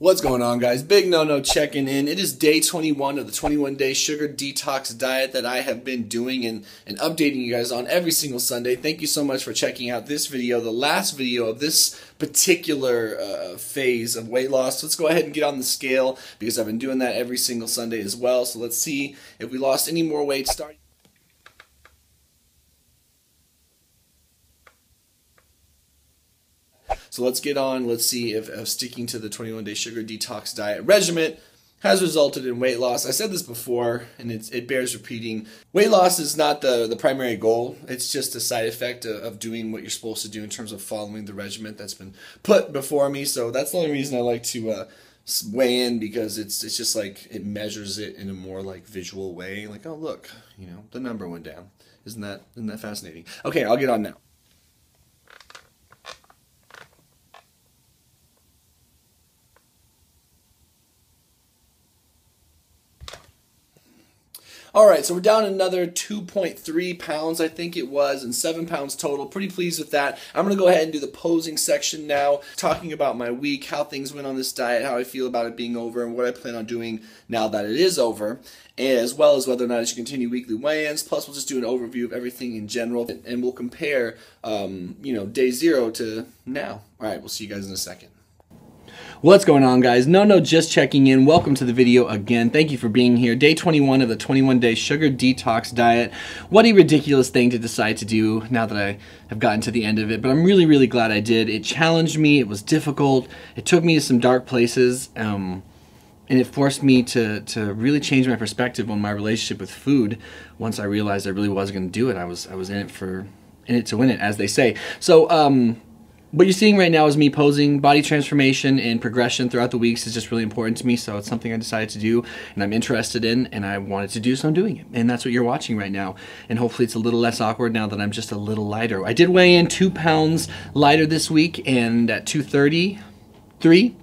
What's going on, guys? Big No checking in. It is day 21 of the 21-day sugar detox diet that I have been doing and updating you guys on every single Sunday. Thank you so much for checking out this video, the last video of this particular phase of weight loss. Let's go ahead and get on the scale because I've been doing that every single Sunday as well. So let's see if we lost any more weight starting. So let's get on. Let's see if sticking to the 21-day sugar detox diet regimen has resulted in weight loss. I said this before, and it bears repeating. Weight loss is not the primary goal. It's just a side effect of doing what you're supposed to do in terms of following the regimen that's been put before me. So that's the only reason I like to weigh in, because it's just like it measures it in a more like visual way. Like, oh look, you know, the number went down. Isn't that fascinating? Okay, I'll get on now. Alright, so we're down another 2.3 pounds, I think it was, and 7 pounds total. Pretty pleased with that. I'm going to go ahead and do the posing section now, talking about my week, how things went on this diet, how I feel about it being over, and what I plan on doing now that it is over, as well as whether or not I should continue weekly weigh-ins. Plus, we'll just do an overview of everything in general, and we'll compare, you know, day 0 to now. Alright, we'll see you guys in a second. What's going on, guys? Just checking in. Welcome to the video again. Thank you for being here. Day 21 of the 21-day sugar detox diet. What a ridiculous thing to decide to do now that I have gotten to the end of it, but I'm really, really glad I did. It challenged me. It was difficult. It took me to some dark places, and it forced me to really change my perspective on my relationship with food. Once I realized I really was going to do it, I was in it to win it, as they say. So, what you're seeing right now is me posing. Body transformation and progression throughout the weeks is just really important to me, so it's something I decided to do and I'm interested in, and I wanted to do, so I'm doing it. And that's what you're watching right now. And hopefully it's a little less awkward now that I'm just a little lighter. I did weigh in 2 pounds lighter this week, and at 233,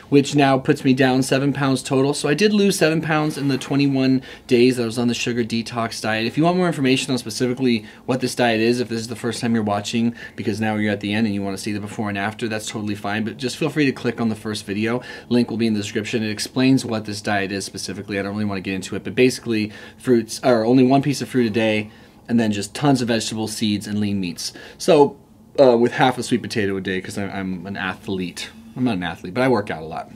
which now puts me down 7 pounds total. So I did lose 7 pounds in the 21 days that I was on the sugar detox diet. If you want more information on specifically what this diet is, if this is the first time you're watching, because now you're at the end and you want to see the before and after, that's totally fine. But just feel free to click on the first video. Link will be in the description. It explains what this diet is specifically. I don't really want to get into it, but basically fruits, or only 1 piece of fruit a day, and then just tons of vegetables, seeds, and lean meats. So with half a sweet potato a day, because I'm an athlete. I'm not an athlete, but I work out a lot.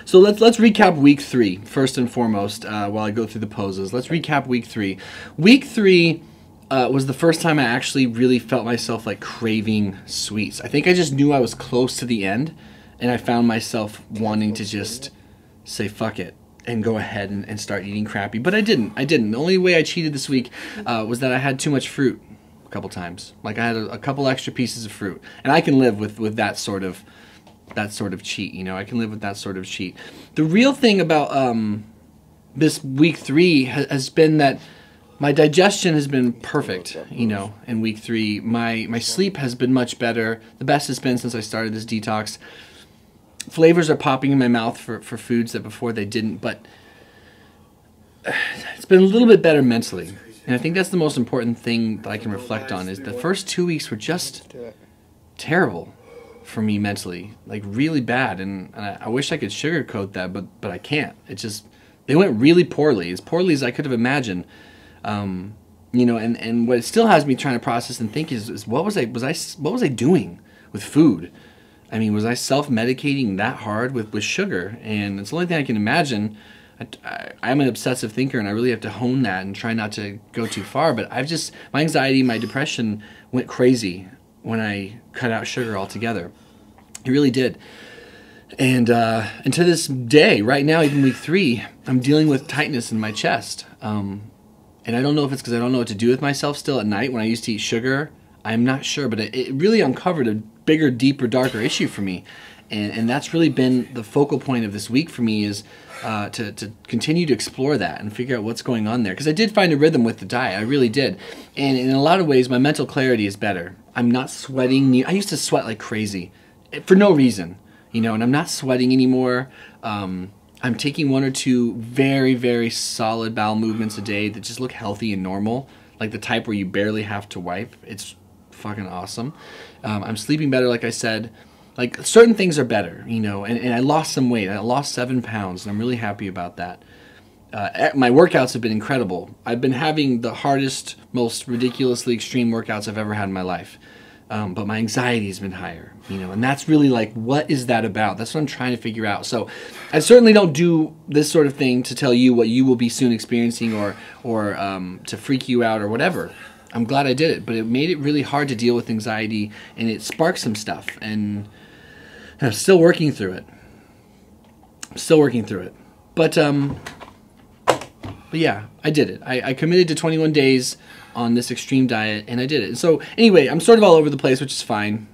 So let's recap week 3 first and foremost while I go through the poses. Let's recap week 3. Week 3 was the first time I actually really felt myself like craving sweets. I think I just knew I was close to the end, and I found myself wanting to just say fuck it and go ahead and start eating crappy. But I didn't. The only way I cheated this week was that I had too much fruit a couple times. Like I had a couple extra pieces of fruit, and I can live with that sort of cheat, you know. I can live with that sort of cheat. The real thing about this week 3 has been that my digestion has been perfect, you know, in week 3. My sleep has been much better. The best it's been since I started this detox. Flavors are popping in my mouth for foods that before they didn't, but it's been a little bit better mentally. And I think that's the most important thing that I can reflect on, is the first 2 weeks were just terrible for me mentally, like really bad, and I wish I could sugarcoat that, but I can't. It just, they went really poorly, as poorly as I could have imagined. You know, and what it still has me trying to process and think is what was I doing with food? I mean, was I self-medicating that hard with sugar? And it's the only thing I can imagine. I'm an obsessive thinker, and I really have to hone that and try not to go too far, but my anxiety, my depression went crazy when I cut out sugar altogether. It really did. And to this day, right now, even week 3, I'm dealing with tightness in my chest. And I don't know if it's because I don't know what to do with myself still at night when I used to eat sugar. I'm not sure, but it really uncovered a bigger, deeper, darker issue for me. And that's really been the focal point of this week for me, is to continue to explore that and figure out what's going on there. Because I did find a rhythm with the diet, I really did. And in a lot of ways, my mental clarity is better. I'm not sweating. I used to sweat like crazy for no reason, you know, and I'm not sweating anymore. I'm taking 1 or 2 very, very solid bowel movements a day that just look healthy and normal, like the type where you barely have to wipe. It's fucking awesome. I'm sleeping better, like I said. Like, certain things are better, you know, and I lost some weight. I lost 7 pounds, and I'm really happy about that. My workouts have been incredible. I've been having the hardest, most ridiculously extreme workouts I've ever had in my life. But my anxiety has been higher, you know, and that's really like, what is that about? That's what I'm trying to figure out. So I certainly don't do this sort of thing to tell you what you will be soon experiencing or to freak you out or whatever. I'm glad I did it, but it made it really hard to deal with anxiety, and it sparked some stuff, and I'm still working through it. But yeah, I did it. I committed to 21 days on this extreme diet, and I did it. So anyway, I'm sort of all over the place, which is fine.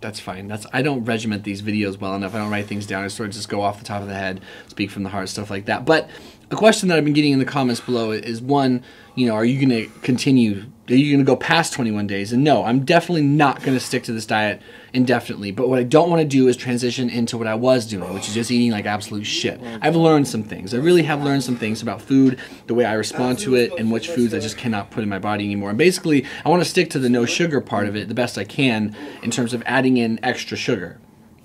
That's fine. I don't regiment these videos well enough. I don't write things down. I sort of just go off the top of the head, speak from the heart, stuff like that. But a question that I've been getting in the comments below is, one, you know, are you going to continue? Are you going to go past 21 days? And no, I'm definitely not going to stick to this diet indefinitely. But what I don't want to do is transition into what I was doing, which is just eating like absolute shit. I've learned some things. I really have learned some things about food, the way I respond to it, and which foods I just cannot put in my body anymore. And basically, I want to stick to the no sugar part of it the best I can in terms of adding in extra sugar.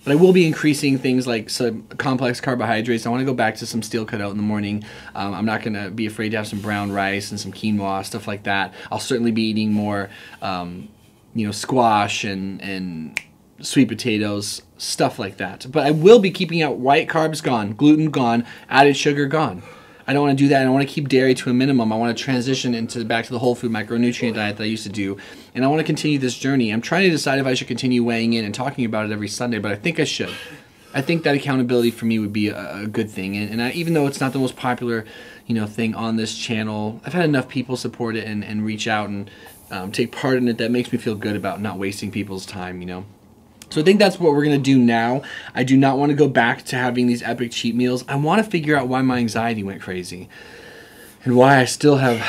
But I will be increasing things like some complex carbohydrates. I want to go back to some steel cut out in the morning. I'm not going to be afraid to have some brown rice and some quinoa, stuff like that. I'll certainly be eating more, you know, squash and sweet potatoes, stuff like that. But I will be keeping out white carbs gone, gluten gone, added sugar gone. I don't want to do that. I want to keep dairy to a minimum. I want to transition back to the whole food micronutrient diet that I used to do. And I want to continue this journey. I'm trying to decide if I should continue weighing in and talking about it every Sunday, but I think I should. I think that accountability for me would be a good thing. And even though it's not the most popular, you know, thing on this channel, I've had enough people support it and reach out and take part in it that makes me feel good about not wasting people's time, you know. So I think that's what we're going to do now. I do not want to go back to having these epic cheat meals. I want to figure out why my anxiety went crazy and why I still have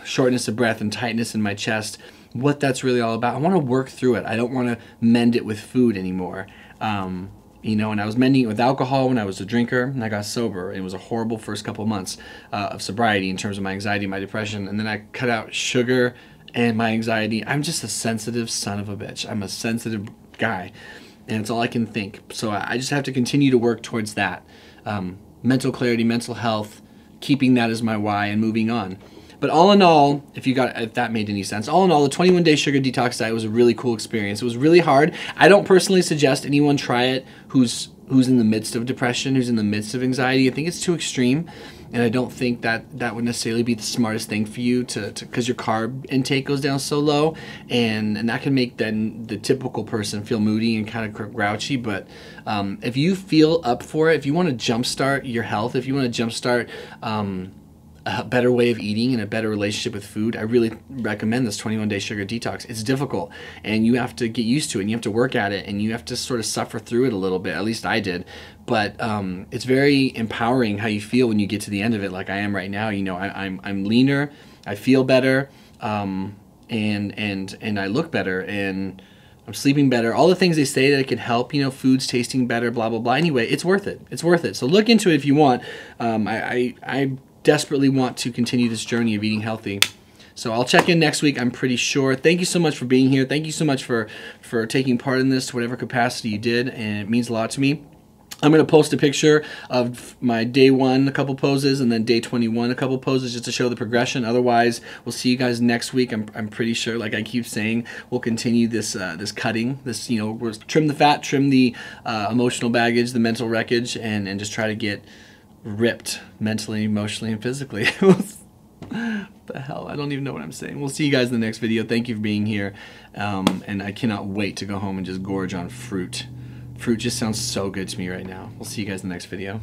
shortness of breath and tightness in my chest, what that's really all about. I want to work through it. I don't want to mend it with food anymore. You know, and I was mending it with alcohol when I was a drinker, and I got sober. It was a horrible first couple months of sobriety in terms of my anxiety and my depression. And then I cut out sugar and my anxiety. I'm just a sensitive son of a bitch. I'm a sensitive guy, and it's all I can think. So I just have to continue to work towards that. Mental clarity, mental health, keeping that as my why and moving on. But all in all, if that made any sense, all in all, the 21-day sugar detox diet was a really cool experience. It was really hard. I don't personally suggest anyone try it who's in the midst of depression, who's in the midst of anxiety. I think it's too extreme, and I don't think that would necessarily be the smartest thing for you because your carb intake goes down so low, and that can make then the typical person feel moody and kind of grouchy. But if you feel up for it, if you want to jumpstart your health, if you want to jumpstart a better way of eating and a better relationship with food, I really recommend this 21-day sugar detox. It's difficult, and you have to get used to it, and you have to work at it, and you have to sort of suffer through it a little bit. At least I did. But it's very empowering how you feel when you get to the end of it, like I am right now. You know, I'm leaner, I feel better, and I look better, and I'm sleeping better. All the things they say that it can help, you know, food's tasting better, blah, blah, blah. Anyway, it's worth it. It's worth it. So look into it if you want. I desperately want to continue this journey of eating healthy. So I'll check in next week, I'm pretty sure. Thank you so much for being here. Thank you so much for taking part in this to whatever capacity you did, and it means a lot to me. I'm going to post a picture of my day 1, a couple poses, and then day 21, a couple poses, just to show the progression. Otherwise, we'll see you guys next week. I'm pretty sure, like I keep saying, we'll continue this this cutting. This, you know, we'll trim the fat, trim the emotional baggage, the mental wreckage, and just try to get ripped mentally, emotionally, and physically. What the hell? I don't even know what I'm saying. We'll see you guys in the next video. Thank you for being here. And I cannot wait to go home and just gorge on fruit. Fruit just sounds so good to me right now. We'll see you guys in the next video.